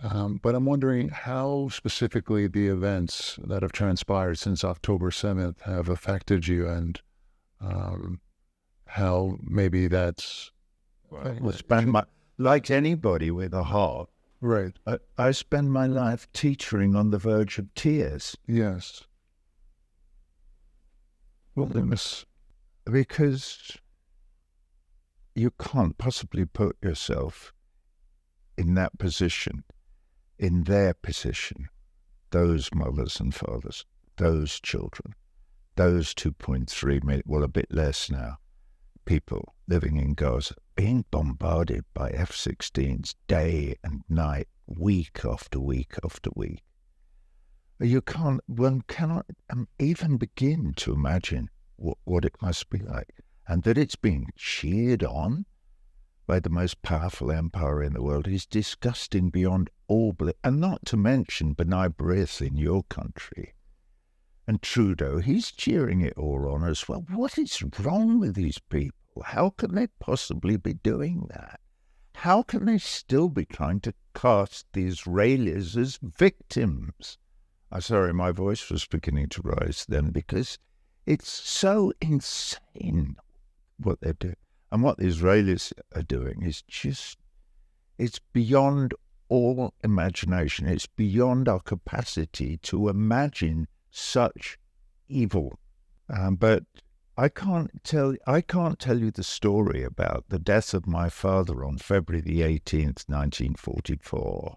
But I'm wondering how specifically the events that have transpired since October 7th have affected you and um, how maybe that's Well, I spend like anybody with a heart, right. I spend my life teetering on the verge of tears. Yes. Well, goodness. Because you can't possibly put yourself in that position, in their position, those mothers and fathers, those children, those 2.3 million, well, a bit less now, people living in Gaza, being bombarded by F-16s day and night, week after week after week. One cannot even begin to imagine what it must be like. And that it's being cheered on by the most powerful empire in the world is disgusting beyond all belief. And not to mention B'nai B'rith in your country. And Trudeau, he's cheering it all on as well. What is wrong with these people? How can they possibly be doing that? How can they still be trying to cast the Israelis as victims? I'm sorry, my voice was beginning to rise then because it's so insane what they're doing. And what the Israelis are doing is it's beyond all imagination. It's beyond our capacity to imagine such evil. But I can't tell you the story about the death of my father on February the 18th, 1944,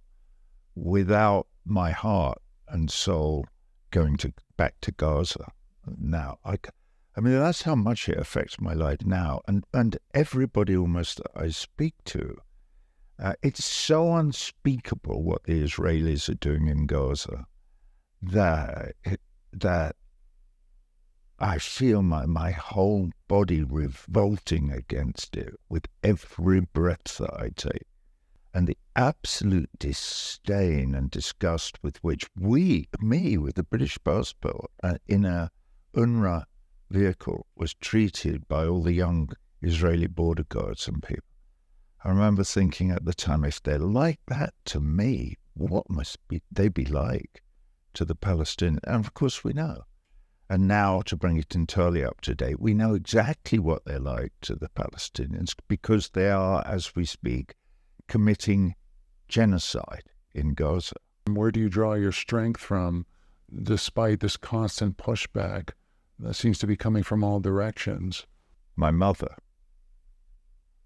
without my heart and soul going back to Gaza. Now, I mean, that's how much it affects my life now. And everybody almost that I speak to, it's so unspeakable what the Israelis are doing in Gaza that I feel my whole body revolting against it with every breath that I take. And the absolute disdain and disgust with which me with the British passport in a UNRWA vehicle was treated by all the young Israeli border guards and people. I remember thinking at the time, if they're like that to me, what must they be like to the Palestinians? And of course we know. And now, to bring it entirely up to date, we know exactly what they're like to the Palestinians because they are, as we speak, committing genocide in Gaza. Where do you draw your strength from despite this constant pushback that seems to be coming from all directions? My mother.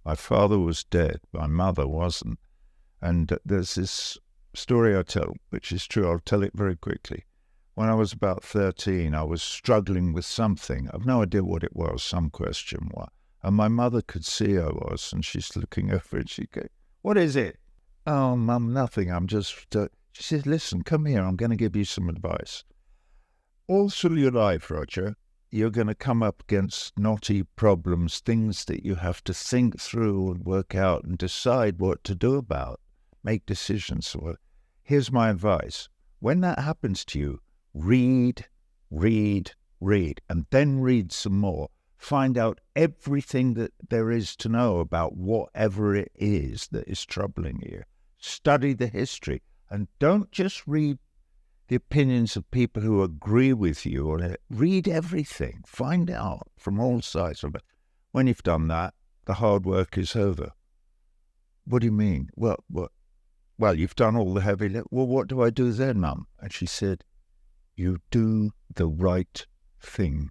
My father was dead. My mother wasn't. And there's this story I tell, which is true. I'll tell it very quickly. When I was about 13, I was struggling with something. I've no idea what it was, some question. And my mother could see I was, and she's looking over and she goes, "What is it?" "Oh, Mum, nothing. I'm just..." She said, "Listen, come here. I'm going to give you some advice. All through your life, Roger, you're going to come up against knotty problems, things that you have to think through and work out and decide what to do about, make decisions. Here's my advice. When that happens to you, read, and then read some more. Find out everything that there is to know about whatever it is that is troubling you. Study the history, and don't just read the opinions of people who agree with you. Or read everything. Find out from all sides of it. When you've done that, the hard work is over." "What do you mean?" Well, you've done all the heavy lifting. "Well, what do I do then, Mum?" And she said, "You do the right thing."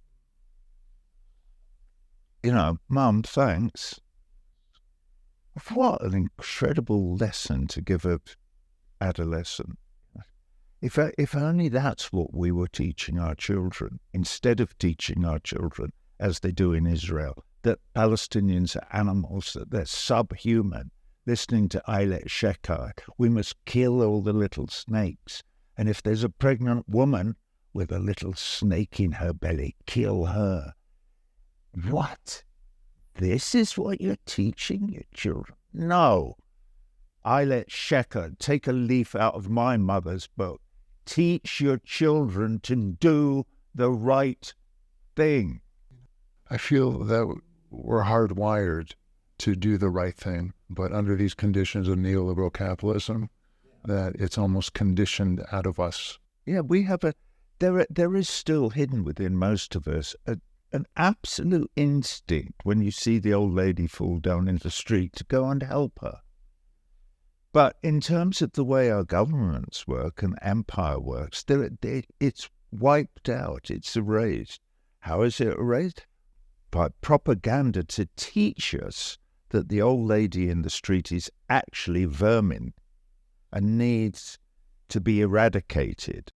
Mum, thanks. What an incredible lesson to give an adolescent. If only that's what we were teaching our children, instead of teaching our children, as they do in Israel, that Palestinians are animals, that they're subhuman, listening to Eilert Shekhar, we must kill all the little snakes. And if there's a pregnant woman with a little snake in her belly, kill her. What? This is what you're teaching your children? No. Eilert Shekhar, take a leaf out of my mother's book. Teach your children to do the right thing. I feel that we're hardwired to do the right thing, but under these conditions of neoliberal capitalism, that it's almost conditioned out of us. Yeah, we have there is still hidden within most of us an absolute instinct when you see the old lady fall down in the street to go and help her. But in terms of the way our governments work and empire works, it's wiped out, it's erased. How is it erased? By propaganda to teach us that the old lady in the street is actually vermin and needs to be eradicated.